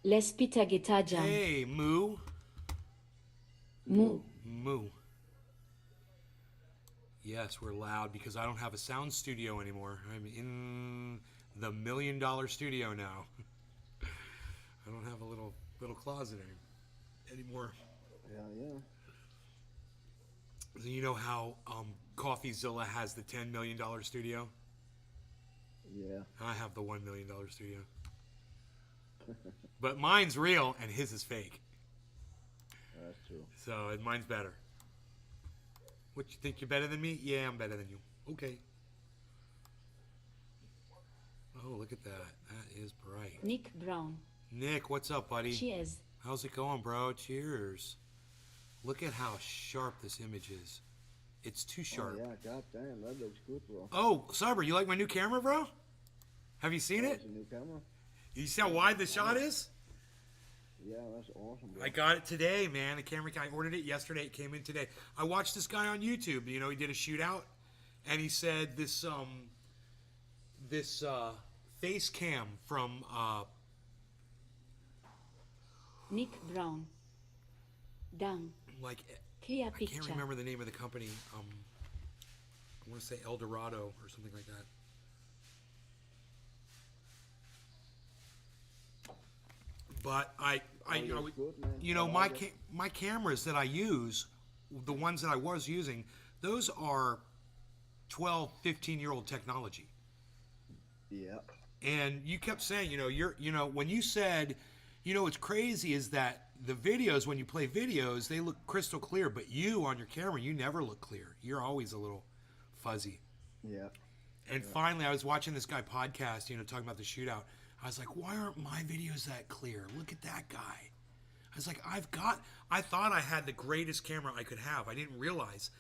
Lespita Getajam. Hey, Moo. Mu. Moo. Yes, we're loud because I don't have a sound studio anymore. I'm in the $1 million studio now. I don't have a little closet anymore. Yeah, yeah, So you know how CoffeeZilla has the $10 million studio? yeah. I have the $1 million studio. But mine's real and his is fake. That's true. So mine's better. What, you think you're better than me? Yeah, I'm better than you. Okay. Oh, look at that. That is bright. Nick Brown. Nick, what's up, buddy? Cheers. How's it going, bro? Cheers. Look at how sharp this image is. It's too Oh sharp. yeah, god damn, that looks good, bro. Oh, Cyber, you like my new camera, bro? Have you seen Oh, it? it's a new camera. You see how wide the shot is? Yeah, that's awesome, bro. I got it today, man. The camera guy ordered it yesterday. It came in today. I watched this guy on YouTube. You know, he did a shootout, and he said this face cam from Nick Brown. Dang. like Clear I picture. can't remember the name of the company. I want to say El Dorado or something like that. But Good, man. you I know, like it. my cameras that I use, the ones that I was using, those are 12, 15-year-old technology. Yeah. And you kept saying, when you said, what's crazy is that the videos, when you play videos, they look crystal clear, but you on your camera, you never look clear. You're always a little fuzzy. Yeah. And finally, I was watching this guy podcast, talking about the shootout. I was like, why aren't my videos that clear? Look at that guy. I was like, I thought I had the greatest camera I could have. I didn't realize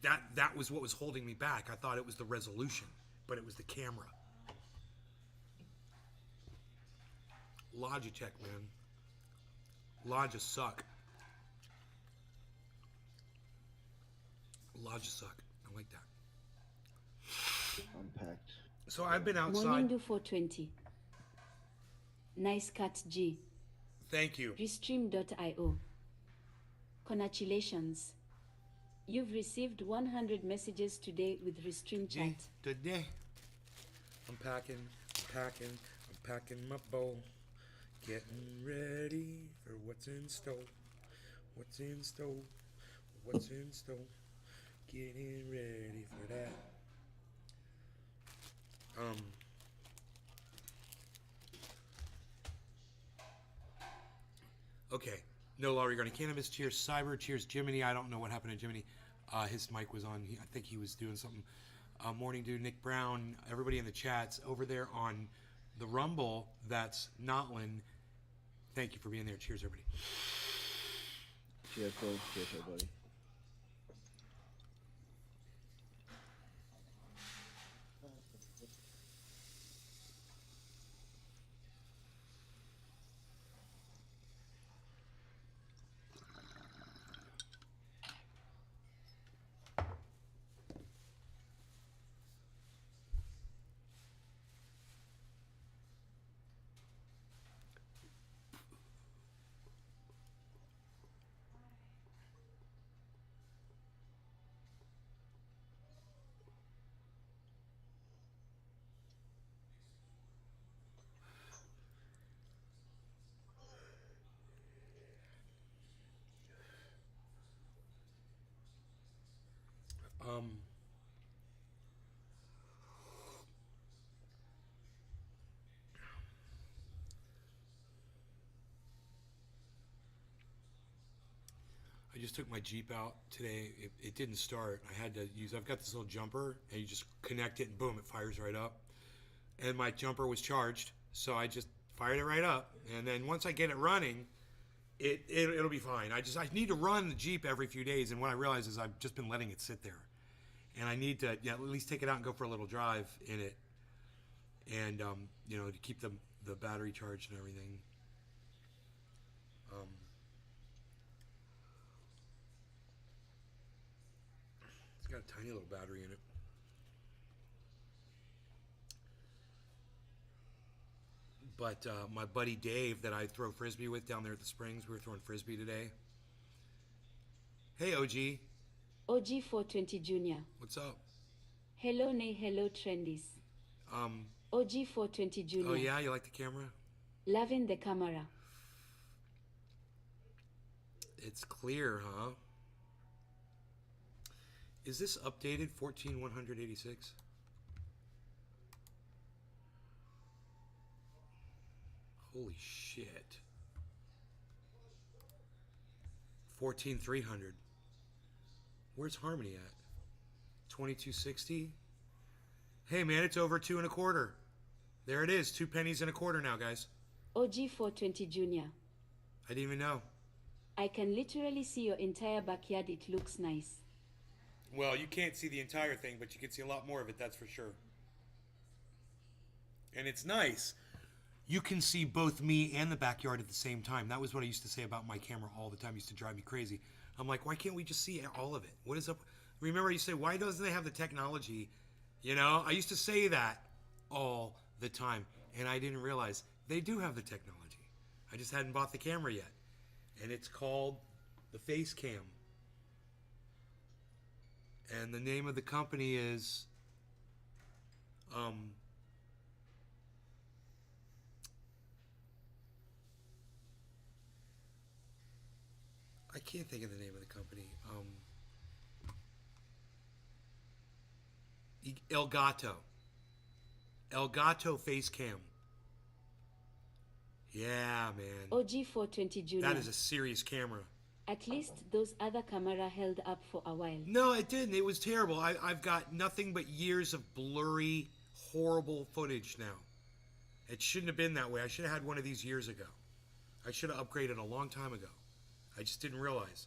that was what was holding me back. I thought it was the resolution, but it was the camera. Logitech, man. Logitech suck. Logitech suck. I like that. Unpacked. So I've been outside. Monindu 420. Nice cut G. Thank you. Restream.io. Congratulations. You've received 100 messages today with Restream chat. Today, I'm packing my bowl, getting ready for what's in store. What's in store? What's in store? Getting ready for that. Okay. No law regarding cannabis. Cheers, Cyber. Cheers, Jiminy. I don't know what happened to Jiminy. His mic was on. I think he was doing something. Morning Dude, Nick Brown, everybody in the chats over there on the Rumble. That's Notlin. Thank you for being there. Cheers, everybody. Cheers, bro. Cheers, everybody. Um, I just took my Jeep out today. It didn't start. I've got this little jumper, and you just connect it, and boom, it fires right up. And my jumper was charged, so I just fired it right up. And then once I get it running, it'll be fine. I need to run the Jeep every few days, and what I realize is I've just been letting it sit there, and I need to at least take it out and go for a little drive in it, and to keep the battery charged and everything. It's got a tiny little battery in it. But my buddy Dave that I throw frisbee with down there at the Springs, we were throwing frisbee today. Hey, OG. OG 420 Junior. What's up? Hello, nay, hello, trendies. OG 420 Junior. Oh, yeah? You like the camera? Loving the camera. It's clear, huh? Is this updated 14186? Holy shit. 14300. Where's Harmony at? 2260? Hey man, it's over 2 1/4. There it is, 2 pennies and a quarter now, guys. OG 420 Junior. I didn't even know. I can literally see your entire backyard. It looks nice. Well, you can't see the entire thing, but you can see a lot more of it, that's for sure. And it's nice. You can see both me and the backyard at the same time. That was what I used to say about my camera all the time. It used to drive me crazy. I'm like, why can't we just see all of it? What is up? Remember, you say, why doesn't they have the technology? You know, I used to say that all the time, and I didn't realize they do have the technology. I just hadn't bought the camera yet. And it's called the Face Cam. And the name of the company is I can't think of the name of the company. Elgato. Elgato Face Cam. Yeah, man. OG 420 Junior. That is a serious camera. At least those other camera held up for a while. No, it didn't. It was terrible. I've got nothing but years of blurry, horrible footage now. It shouldn't have been that way. I should have had one of these years ago. I should have upgraded a long time ago. I just didn't realize.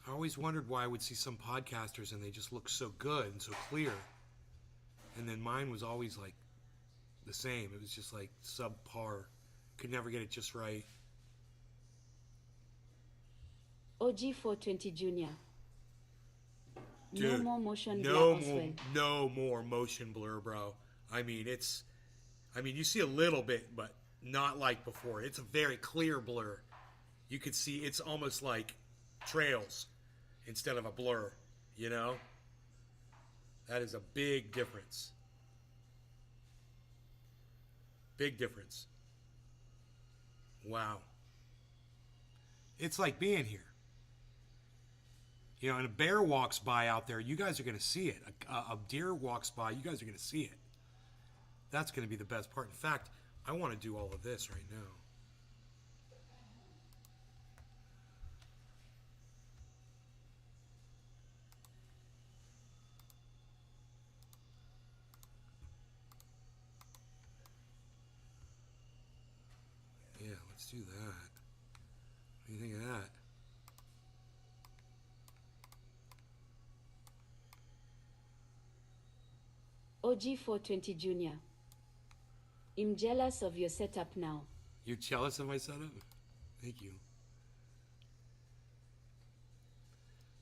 I always wondered why I would see some podcasters and they just look so good and so clear. And then mine was always like the same. It was just like subpar. Could never get it just right. OG 420 Junior. Dude, no more motion no blur as more, well. no more motion blur, bro. I mean, you see a little bit, but not like before. It's a very clear blur. You could see it's almost like trails instead of a blur, you know? That is a big difference. Big difference. Wow. It's like being here. You know, and a bear walks by out there, you guys are going to see it. A deer walks by, you guys are going to see it. That's going to be the best part. In fact, I want to do all of this right now. Yeah, let's do that. What do you think of that? OG 420 Junior. I'm jealous of your setup now. You're jealous of my setup? Thank you.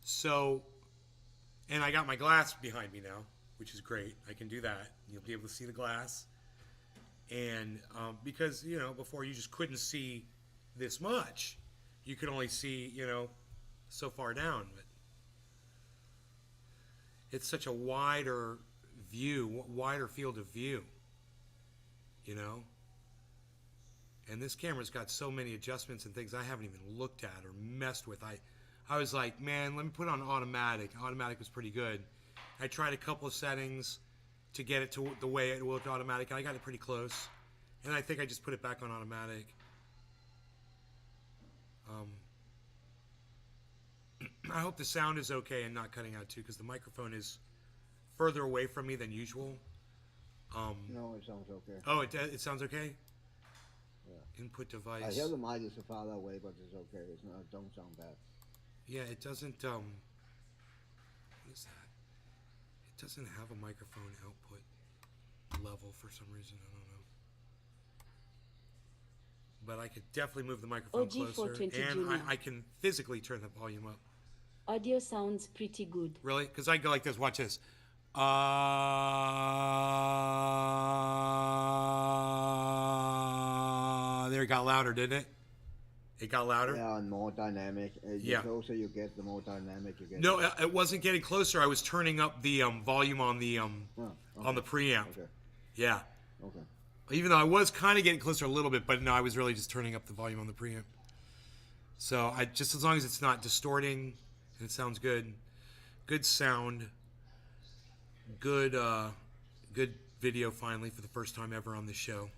So, and I got my glass behind me now, which is great. I can do that. You'll be able to see the glass. And because, you know, before you just couldn't see this much. You could only see, you know, so far down. But it's such a wider view, wider field of view, you know? And this camera's got so many adjustments and things I haven't even looked at or messed with. I was like, man, let me put it on automatic. Automatic was pretty good. I tried a couple of settings to get it to the way it looked automatic. I got it pretty close. And I think I just put it back on automatic. I hope the sound is okay and not cutting out too, because the microphone is further away from me than usual. No, it sounds okay. Oh, it sounds okay? Yeah. Input device. I hear the mic is farther away, but it's okay. It's not. Don't sound bad. Yeah, it doesn't. What is that? It doesn't have a microphone output level for some reason. I don't know. But I could definitely move the microphone OG closer, 420 and Junior. I can physically turn the volume up. Audio sounds pretty good. Really? Because I go like this. Watch this. There it got louder, didn't it? It got louder? Yeah, and more dynamic. Yeah. The closer you get, the more dynamic you get. No, it wasn't getting closer. I was turning up the volume on the Oh, okay. on the preamp. Okay. Yeah. Okay. Even though I was kind of getting closer a little bit, but no, I was really just turning up the volume on the preamp. So I just, as long as it's not distorting and it sounds good, good sound, good good video finally for the first time ever on this show.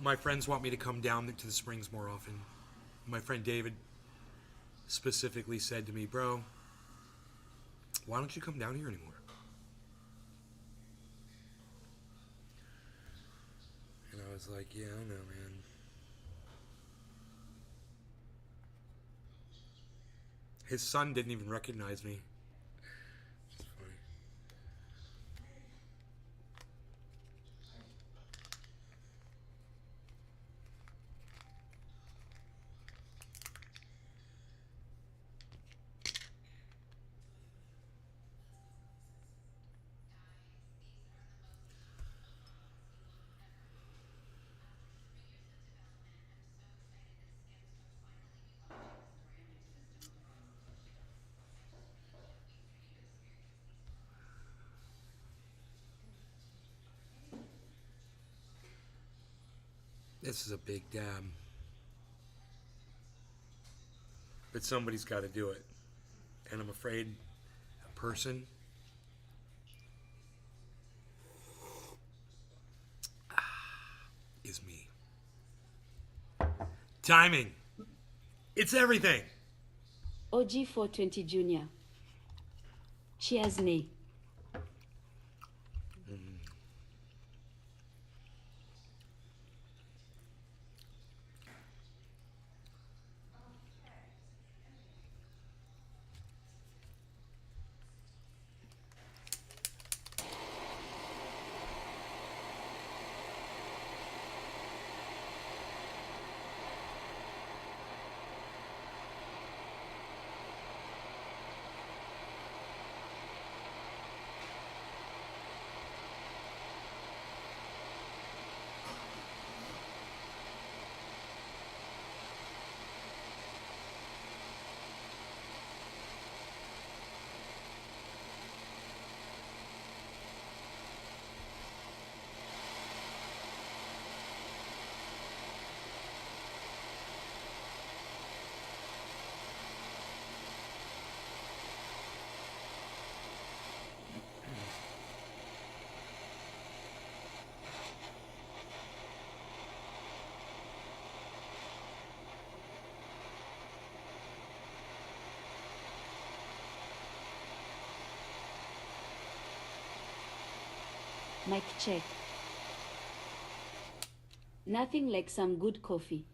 My friends want me to come down to the Springs more often. My friend David specifically said to me, bro, why don't you come down here anymore? And I was like, yeah, I know, man. His son didn't even recognize me. It's funny. This is a big dab. But somebody's got to do it. And I'm afraid a person is me. Timing. It's everything. OG 420 Junior. Cheers, Nay. Mic check. Nothing like some good coffee.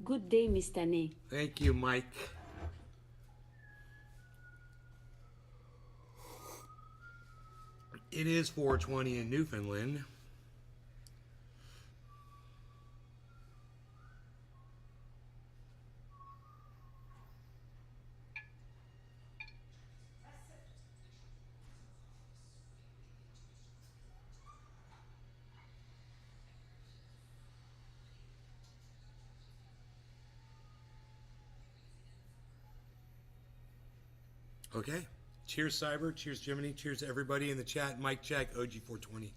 Good day, Mr. Nay. Thank you, Mike. It is 4:20 in Newfoundland. Okay. Cheers, Cyber. Cheers, Jiminy. Cheers to everybody in the chat. Mike check, OG420.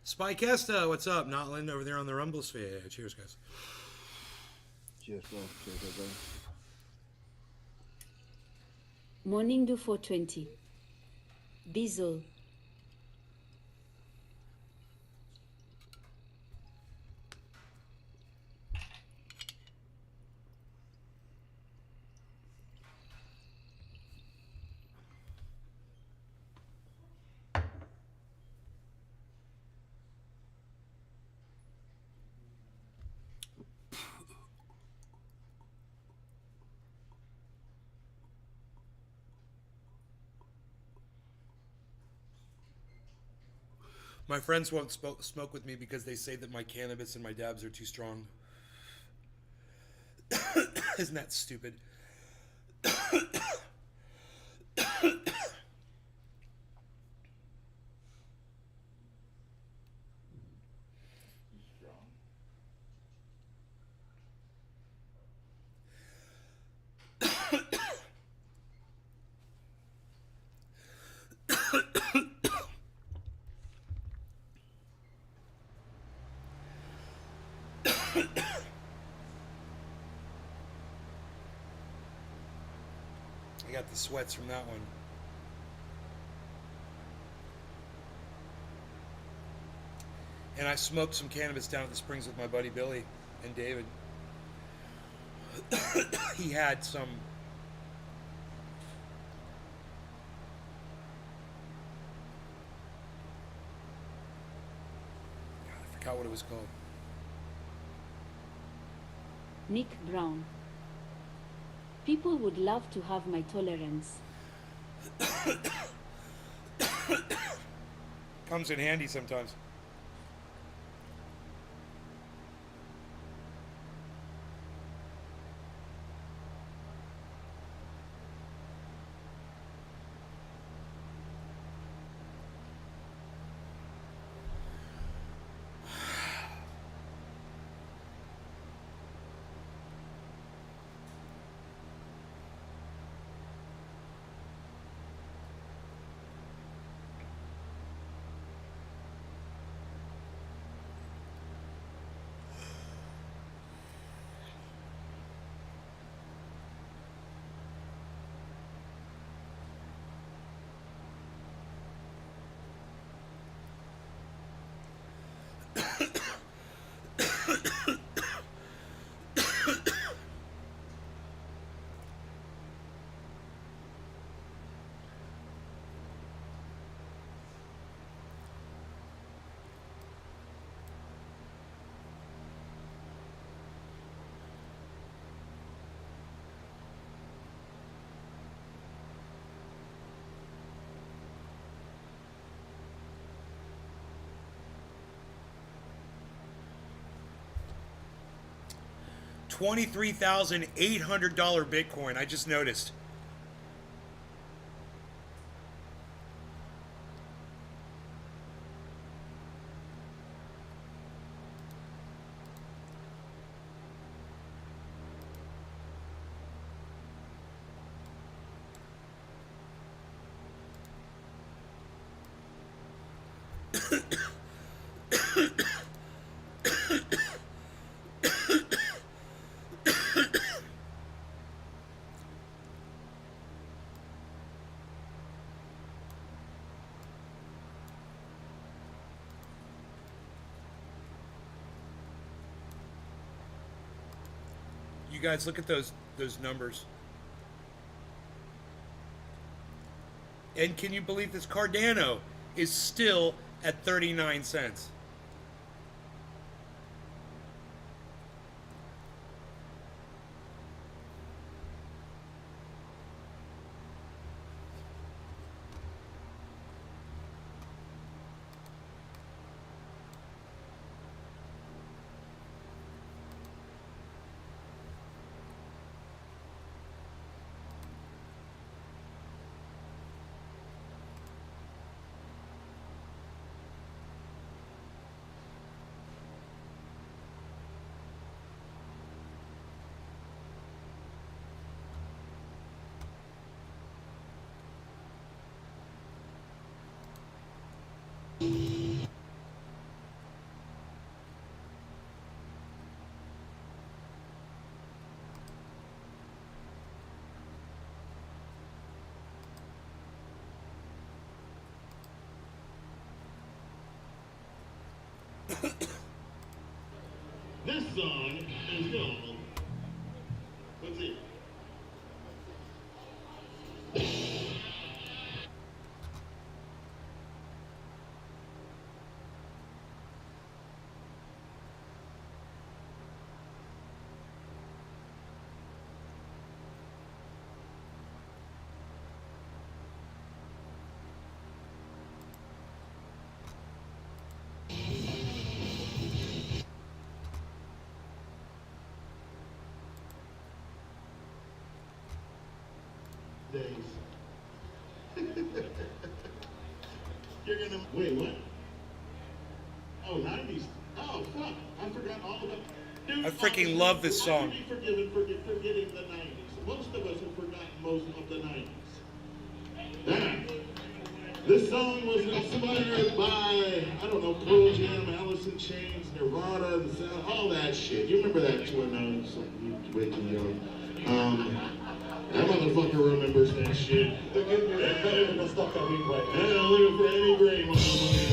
Spy Kesta, what's up? Notland over there on the Rumble Sphere. Cheers, guys. Cheers, bro. Cheers, everybody. Morning do 420. Bizzle. My friends won't smoke with me because they say that my cannabis and my dabs are too strong. Isn't that stupid? Strong. I got the sweats from that one. And I smoked some cannabis down at the Springs with my buddy Billy and David. He had some. God, I forgot what it was called. Nick Brown. People would love to have my tolerance. Comes in handy sometimes. $23,800 Bitcoin. I just noticed. You guys look at those numbers. And can you believe this? Cardano is still at 39 cents. This song is called, let's see. days. You're gonna wait. What? Oh, 90s. Oh, fuck! I forgot all about. Dude, I freaking love this song. I can be forgiven for forgetting the 90s. Most of us have forgotten most of the 90s. Damn. This song was inspired by, I don't know, Pearl Jam, Alice in Chains, Nirvana, the sound, all that shit. You remember that tour now? You way too young. That motherfucker remembers that shit. They're better than the stuff that we play. And I'm looking for any grave, motherfucker.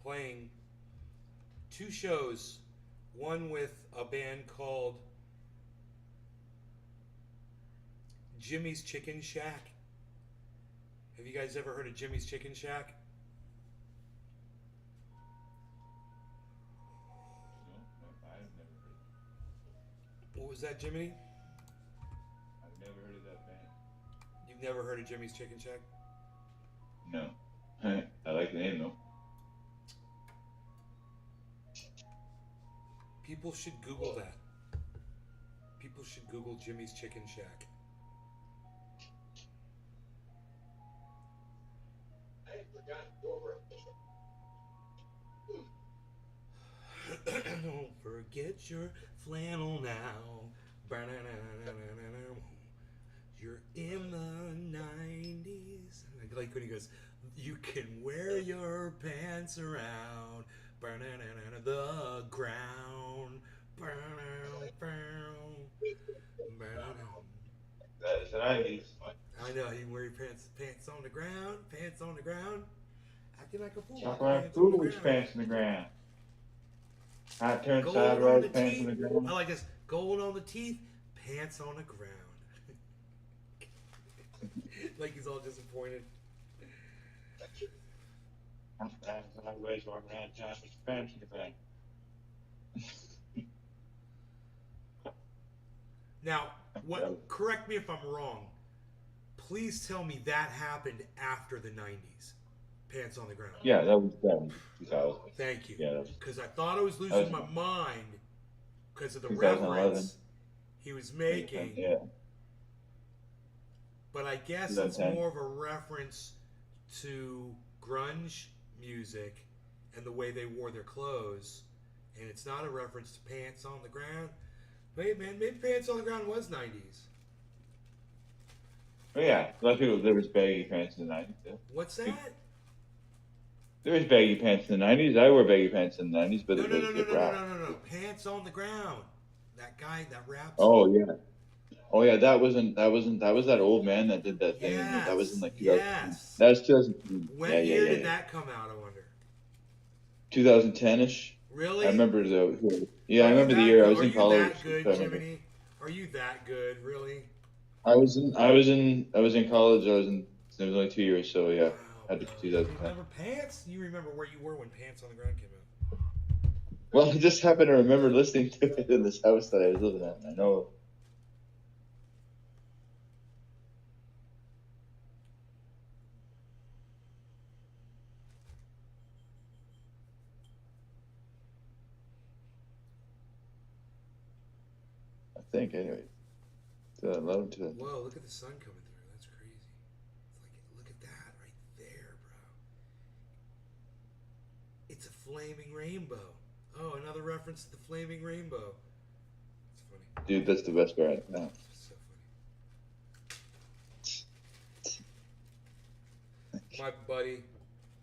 Playing two shows, one with a band called Jimmy's Chicken Shack Have you guys ever heard of Jimmy's Chicken Shack? No, I've never heard. What was that, Jimmy? I've never heard of that band. You've never heard of Jimmy's Chicken Shack? No. I like the name though. People should Google that. People should Google Jimmy's Chicken Shack. Don't forget your flannel now. You're in the 90s. I like when he goes, you can wear your pants around the ground. That is the 90s. I know, you can wear your pants on the ground, acting like a fool. Talk like foolish pants on the ground. I turn Gold sideways, on the pants on teeth. the ground. I like this. Gold on the teeth, pants on the ground. Like he's all disappointed. I'm sideways, walking around town with pants on the ground. Now, what? Correct me if I'm wrong. Please tell me that happened after the 90s. Pants on the ground. Yeah, that was 2000. Thank you. Yeah, Because I thought I was losing my mind because of the 2011. reference he was making. Yeah. But I guess it's 2010. more of a reference to grunge music and the way they wore their clothes. And it's not a reference to pants on the ground. Wait, man, maybe pants on the ground was 90s. But yeah, a lot of people, there was baggy pants in the 90s too. What's that? There was baggy pants in the 90s. I wore baggy pants in the 90s, but No, it no, was no, no, hip no, rap. no, no, no. Pants on the ground. That guy, that raps. Oh yeah. Oh yeah, that was that old man that did that thing. That was in like 2000. Yes. That was 2000. When yeah, year yeah, did yeah. that come out, I wonder? 2010ish. Really? I remember the. Yeah, I Are you remember the that year. I good? was Are in you college. that good, so I remember. Jiminy? Are you that good, really? I was in college. It was only 2 years, so yeah, Wow, had to bro. be You 2010. remember pants? You remember where you were when Pants on the Ground came out? Well, I just happened to remember listening to it in this house that I was living at. I know. I think anyway. 2011 to. Whoa, look at the sun coming through. That's crazy. It's like, look at that right there, bro. It's a flaming rainbow. Oh, another reference to the flaming rainbow. It's funny. Dude, that's the best part. Yeah. It's so funny. My buddy,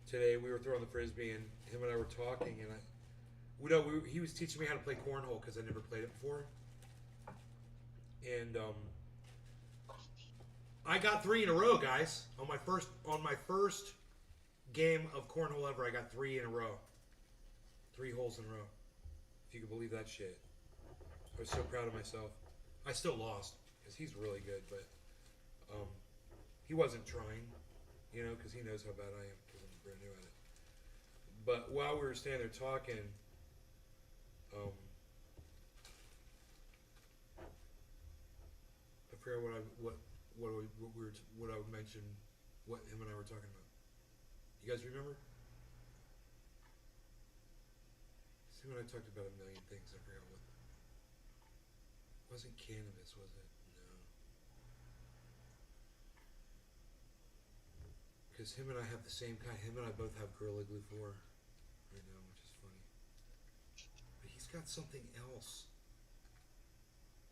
today we were throwing the frisbee, and him and I were talking, and he was teaching me how to play cornhole because I never played it before. And I got 3 in a row, guys. On my first game of cornhole ever, I got 3 in a row. 3 holes in a row. If you can believe that shit. I was so proud of myself. I still lost because he's really good, but he wasn't trying, because he knows how bad I am because I'm brand new at it. But while we were standing there talking, I forgot what I would mention, what him and I were talking about. You guys remember? See, when I talked about a million things, I forgot what. It wasn't cannabis, was it? No. Because him and I have the same kind. Him and I both have Gorilla Glue 4 right now, which is funny. But he's got something else.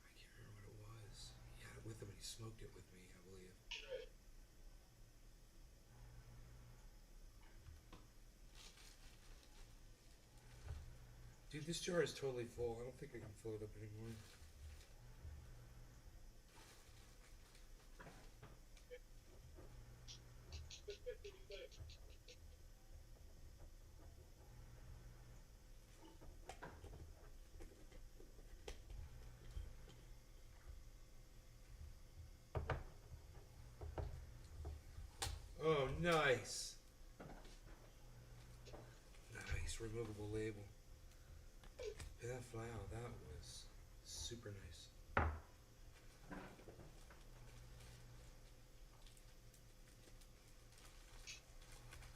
I can't remember what it was. He had it with him and he smoked it with me, I believe. Dude, this jar is totally full. I don't think I can fill it up anymore. Oh Nice. Nice removable label. Wow, that was super nice.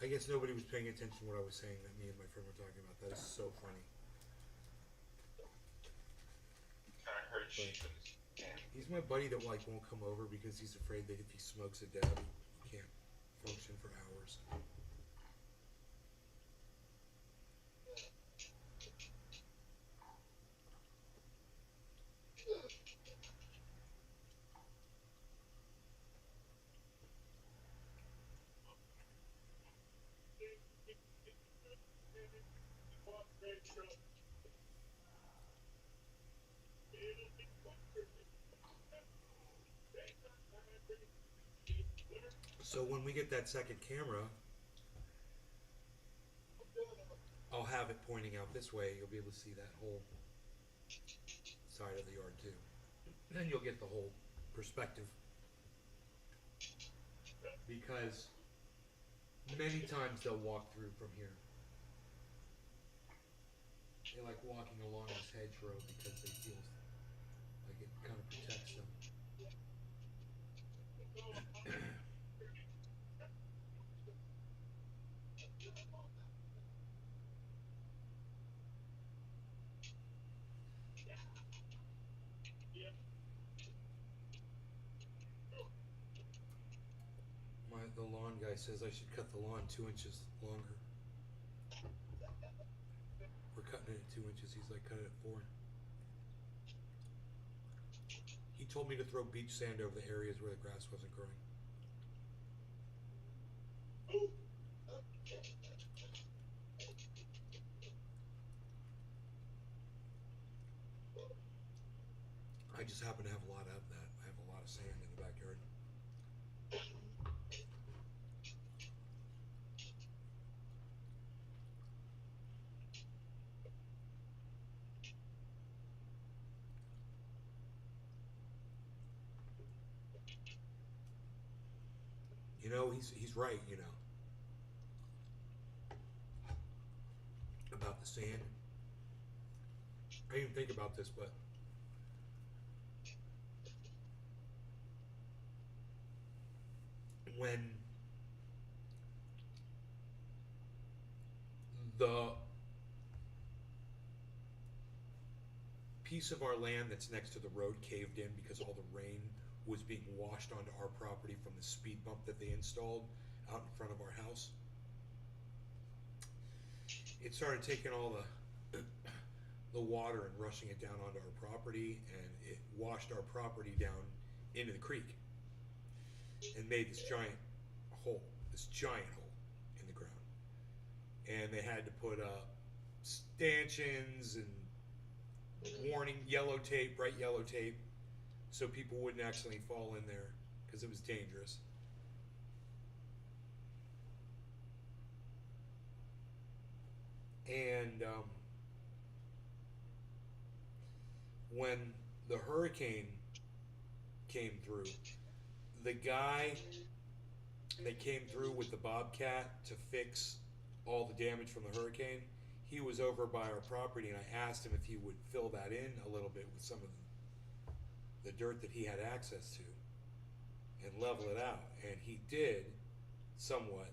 I guess nobody was paying attention to what I was saying that me and my friend were talking about. That is so funny. Kind of hurts. He's my buddy that like won't come over because he's afraid that if he smokes a dab, he can't function for hours. So when we get that second camera, I'll have it pointing out this way. You'll be able to see that whole side of the yard too. Then you'll get the whole perspective. Because many times they'll walk through from here. They like walking along this hedgerow because they feel like it kind of protects them. The lawn guy says I should cut the lawn 2 inches longer. We're cutting it at 2 inches. He's like, cut it at 4. He told me to throw beach sand over the areas where the grass wasn't growing. I just happen to have a lot of that. I have a lot of sand in the backyard. You know, he's right, you know, about the sand. I didn't think about this, but when the piece of our land that's next to the road caved in because all the rain was being washed onto our property from the speed bump that they installed out in front of our house, it started taking all the water and rushing it down onto our property, and it washed our property down into the creek and made this giant hole in the ground. And they had to put up stanchions and warning yellow tape, bright yellow tape, so people wouldn't actually fall in there because it was dangerous. And when the hurricane came through, the guy that came through with the Bobcat to fix all the damage from the hurricane, he was over by our property, and I asked him if he would fill that in a little bit with some of the dirt that he had access to and level it out, and he did somewhat.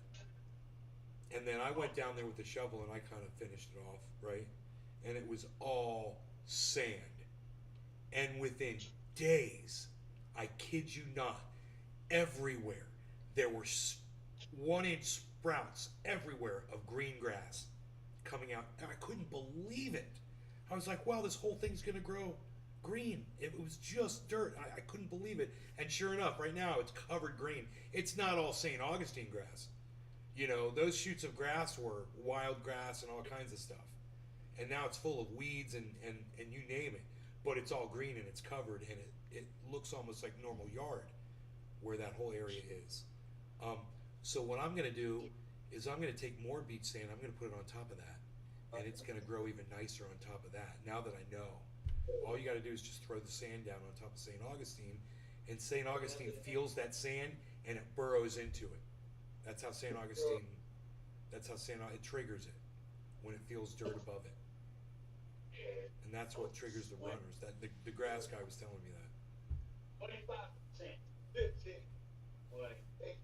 And then I went down there with the shovel and I kind of finished it off, right? And it was all sand. And within days, I kid you not, everywhere there were 1-inch sprouts everywhere of green grass coming out, and I couldn't believe it. I was like, wow, this whole thing's gonna grow green. It was just dirt. I couldn't believe it. And sure enough, right now it's covered green. It's not all St. Augustine grass. You know, those shoots of grass were wild grass and all kinds of stuff. And now it's full of weeds and you name it. But it's all green and it's covered, and it looks almost like normal yard where that whole area is. So what I'm going to do is I'm going to take more beach sand. I'm going to put it on top of that. And it's going to grow even nicer on top of that. Now that I know, all you got to do is just throw the sand down on top of St. Augustine. And St. Augustine feels that sand and it burrows into it. That's how St. Augustine. That's how it triggers it when it feels dirt above it, and that's what triggers the runners. That the grass guy was telling me that. 25%, 15, 20, 18.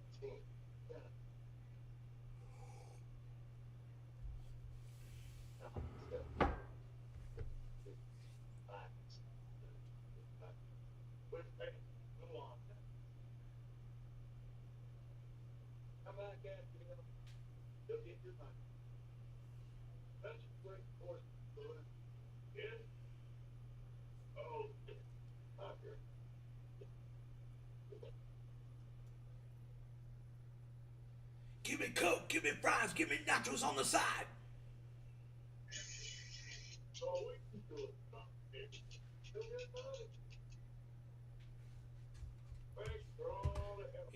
Come back after you. You'll get your money. That's a great course. Yeah. Oh, up here. Give me Coke, give me fries, give me nachos on the side. So we can do it. You'll get money. Thanks for all the help.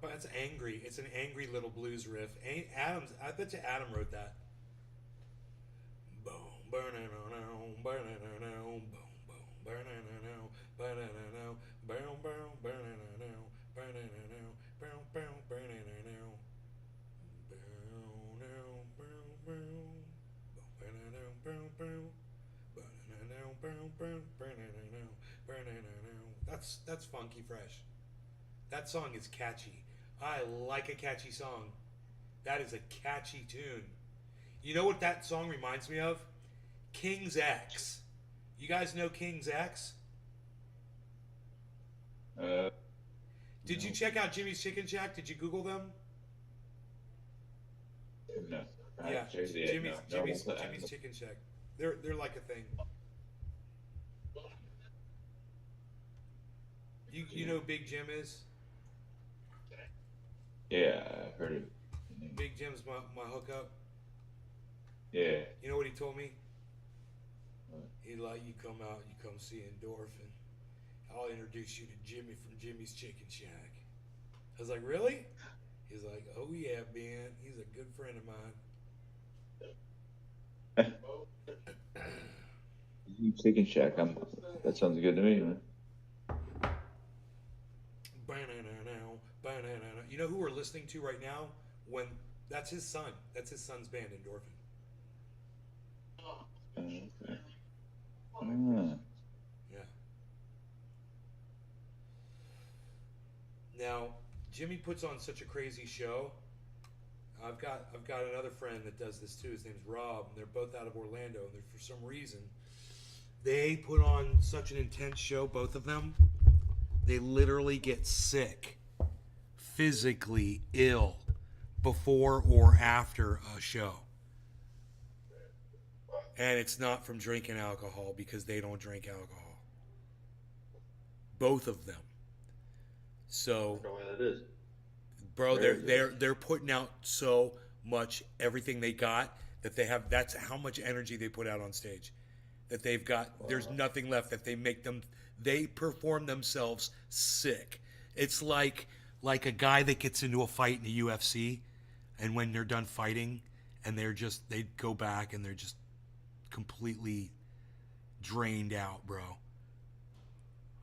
That's angry. It's an angry little blues riff. Adams, I bet you Adam wrote that. That's funky fresh. That song is catchy. I like a catchy song. That is a catchy tune. You know what that song reminds me of? King's X. You guys know King's X? Did you check out Jimmy's Chicken Shack? Did you Google them? No. Yeah, Jimmy's No. Chicken Shack. They're like a thing. You know who Big Jim is? Yeah, I heard it. Big Jim's my hookup. Yeah. You know what he told me? What? He like, you come out, you come see Endorphin. I'll introduce you to Jimmy from Jimmy's Chicken Shack. I was like, really? He's like, oh yeah, Ben. He's a good friend of mine. Chicken Shack. That sounds good to me, man. You know who we're listening to right now? That's his son. That's his son's band, Endorphin. Okay. Yeah. Now, Jimmy puts on such a crazy show. I've got another friend that does this too. His name's Rob, and they're both out of Orlando. And for some reason, they put on such an intense show. Both of them, they literally get sick, physically ill, before or after a show. And it's not from drinking alcohol, because they don't drink alcohol. Both of them. So, I don't know what that is. bro, they're putting out so much everything they got that they have. That's how much energy they put out on stage. That they've got. There's nothing left. That they perform themselves sick. It's like a guy that gets into a fight in the UFC, and when they're done fighting, and they go back and they're just completely drained out, bro,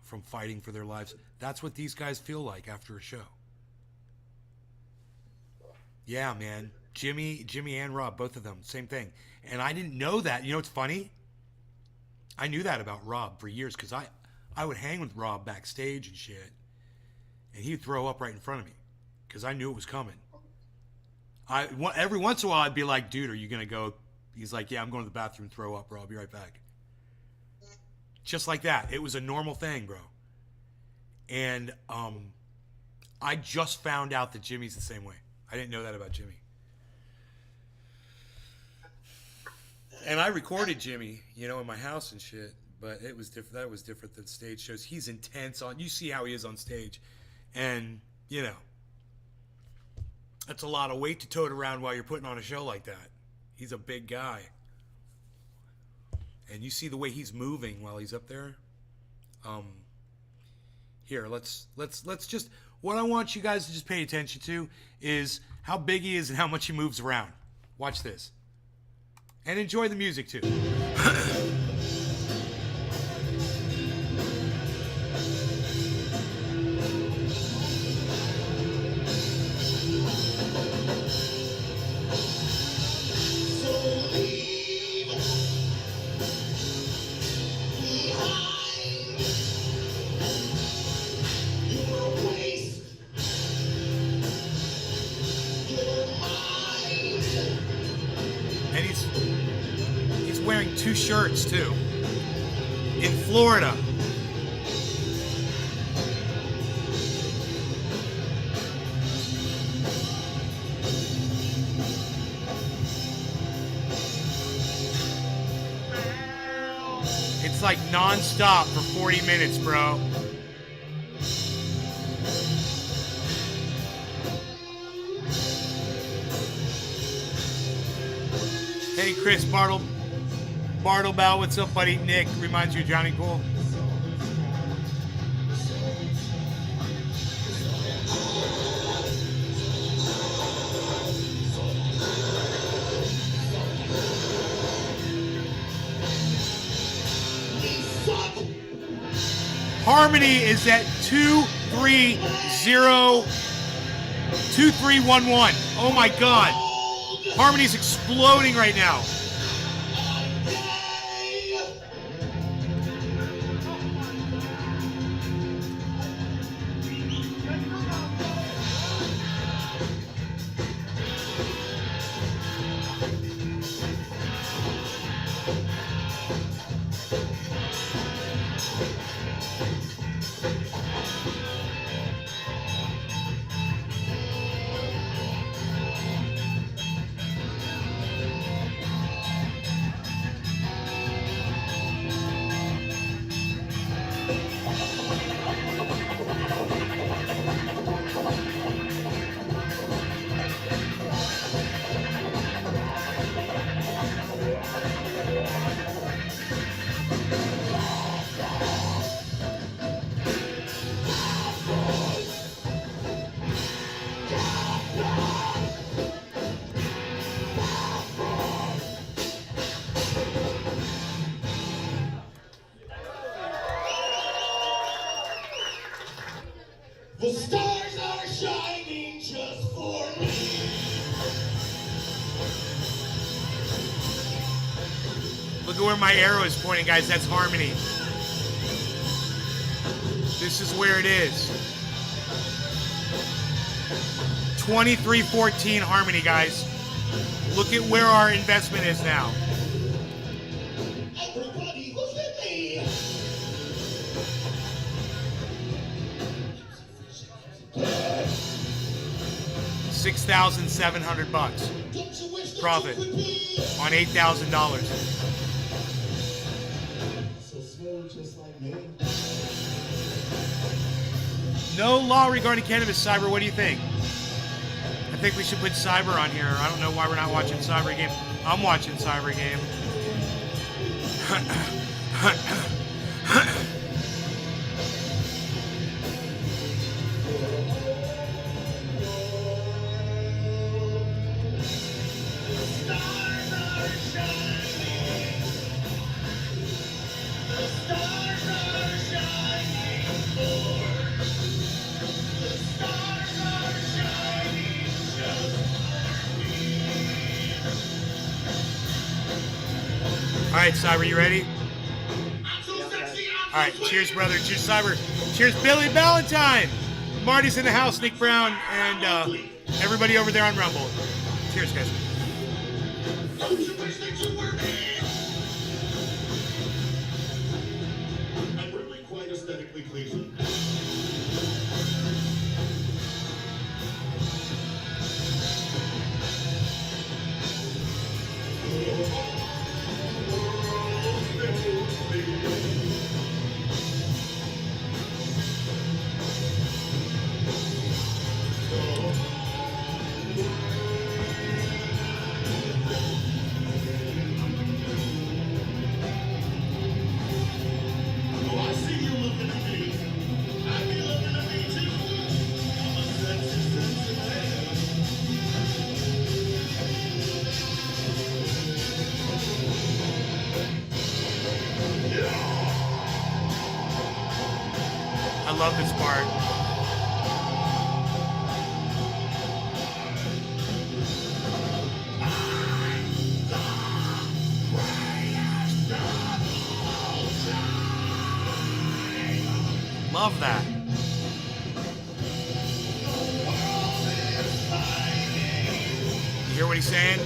from fighting for their lives. That's what these guys feel like after a show. Yeah, man. Jimmy and Rob, both of them, same thing. And I didn't know that. You know what's funny? I knew that about Rob for years, because I would hang with Rob backstage and shit, and he'd throw up right in front of me because I knew it was coming. Every once in a while I'd be like, dude, are you going to go? He's like, yeah, I'm going to the bathroom and throw up, bro. I'll be right back. Just like that. It was a normal thing, bro. And I just found out that Jimmy's the same way. I didn't know that about Jimmy. And I recorded Jimmy, in my house and shit, but it was different. That was different than stage shows. He's intense you see how he is on stage. And, that's a lot of weight to tote around while you're putting on a show like that. He's a big guy. And you see the way he's moving while he's up there. Here, let's just, what I want you guys to just pay attention to is how big he is and how much he moves around. Watch this. And enjoy the music too. And he's wearing 2 shirts too. In Florida. It's like non-stop for 40 minutes, bro. Hey, Chris Bartlebow, what's up, buddy? Nick, reminds you of Johnny Cool. Harmony is at 2311. Oh my God. Harmony's exploding right now. The stars are shining just for me. Look at where my arrow is pointing, guys. That's Harmony. This is where it is. 2314 Harmony, guys. Look at where our investment is now. Everybody look at me. $6,700 Don't you wish that profit you could be on $8,000. so smooth just like me? No law regarding cannabis. Cyber, what do you think? I think we should put Cyber on here. I don't know why we're not watching Cyber Game. I'm watching Cyber Game. All right, Cyber, you ready? All right, cheers, brother. Cheers, Cyber. Cheers, Billy Valentine. Marty's in the house, Nick Brown, and everybody over there on Rumble. Cheers, guys. Don't you wish that you were me? I'm really quite aesthetically pleasing. I love this part. Love that. You hear what he's saying?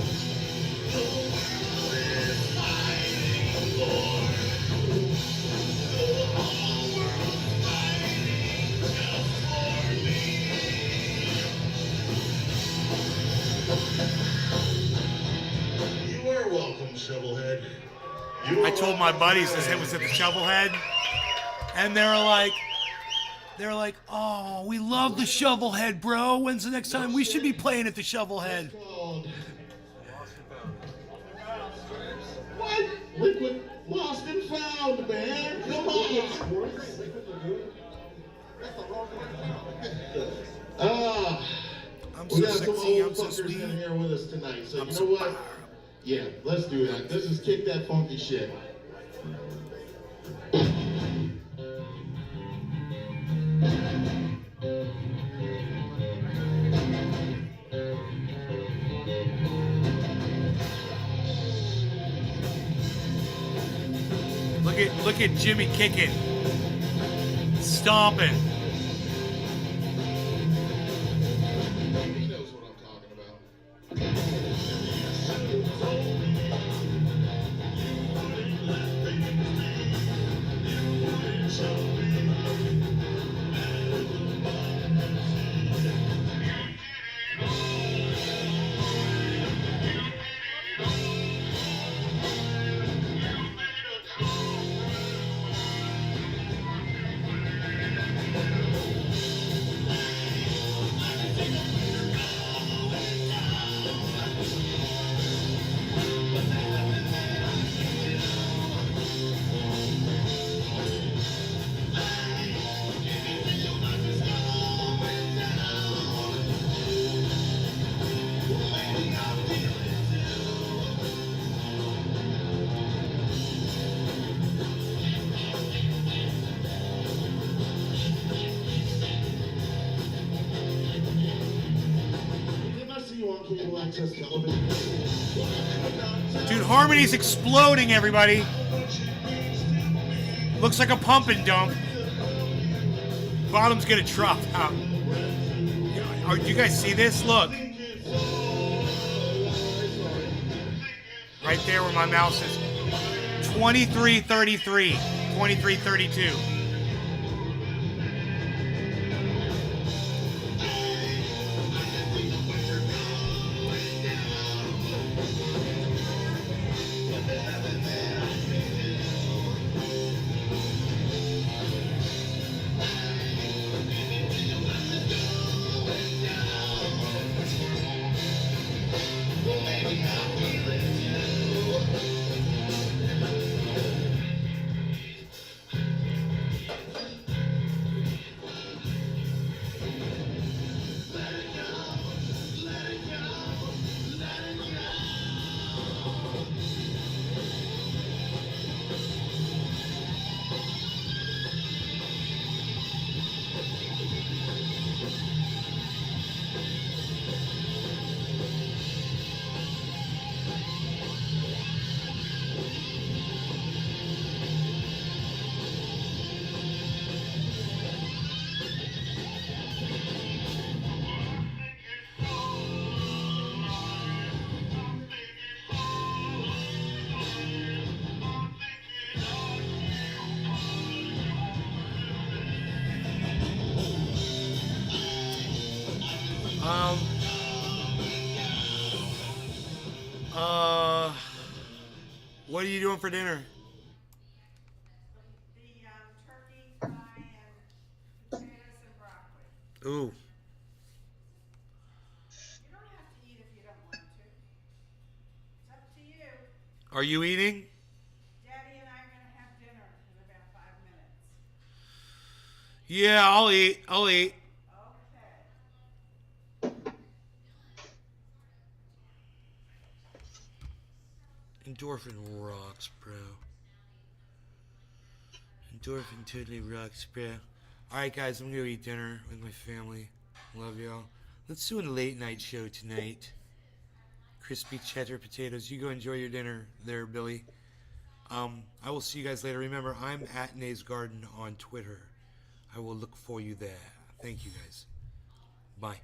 You are welcome, Shovelhead. I told my buddies this was at the Shovelhead, and they're like, oh, we love the Shovelhead, bro. When's the next time we should be playing at the Shovelhead? What? Liquid lost and found, man. Come on. We got some old fuckers in here with us tonight. So you know what? Yeah, let's do that. Let's just kick that funky shit. Look at Jimmy kicking, stomping. He knows what I'm talking about. Access television. Dude, Harmony's exploding, everybody. Looks like a pump and dump. Bottom's gonna drop out. Do you guys see this? Look. Right there where my mouse is. 2333. 2332. What are you doing for dinner? The turkey, pie, and potatoes and broccoli. Ooh. You don't have to eat if you don't want to. It's up to you. Are you eating? Daddy and I are going to have dinner in about 5 minutes. Yeah, I'll eat. Okay. Endorphin rocks, bro. Endorphin totally rocks, bro. Alright, guys, I'm going to go eat dinner with my family. Love y'all. Let's do a late night show tonight. Crispy cheddar potatoes. You go enjoy your dinner there, Billy. I will see you guys later. Remember, I'm at Nays Garden on Twitter. I will look for you there. Thank you, guys. Bye.